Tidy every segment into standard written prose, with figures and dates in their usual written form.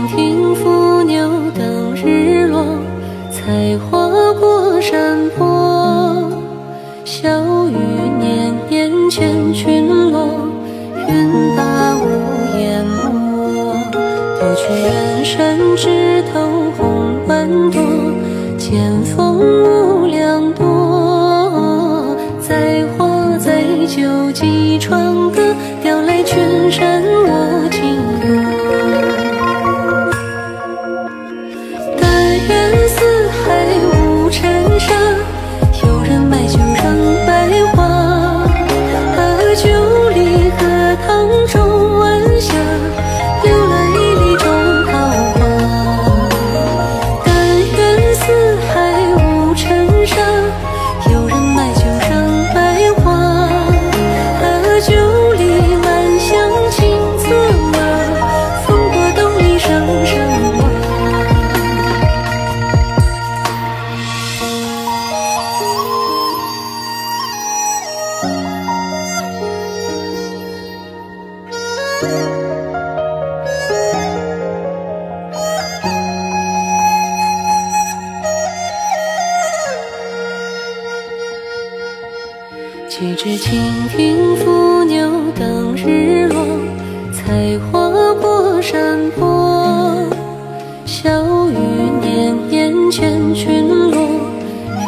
听伏牛等日落，采花过山坡。小雨年年千群落，云把雾淹没。都去远山枝头红万朵，见风无两多。在花在酒几窗歌，调来群山我情歌。但愿四海无尘沙，有人买酒扔百花。酒里荷塘中晚霞，留了一粒种桃花。但愿四海无尘沙，有人买酒扔百花。酒里满香青色马，风过洞里声声蛙。几只蜻蜓伏牛等日落，采花过山坡。小雨年年千群落，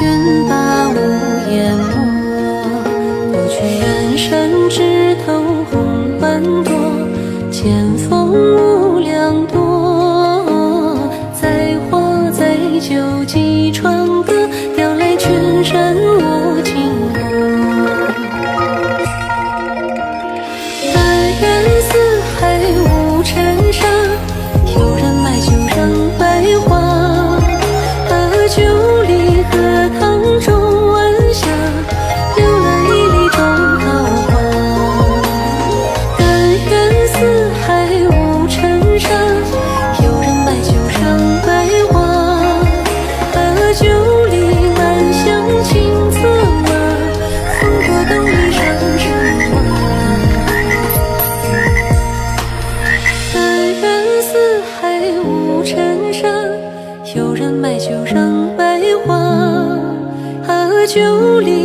云把雾淹没。都去远山枝头红万朵，见风无两多。在花在酒几窗歌，调来群山我情歌。四海无尘沙，有人买酒扔百花。酒里荷塘中晚霞，留了一粒种桃花。但愿四海无尘沙，有人买酒扔百花。酒里满香青色马，风过洞里声声蛙。无尘沙，有人买酒扔百花。酒里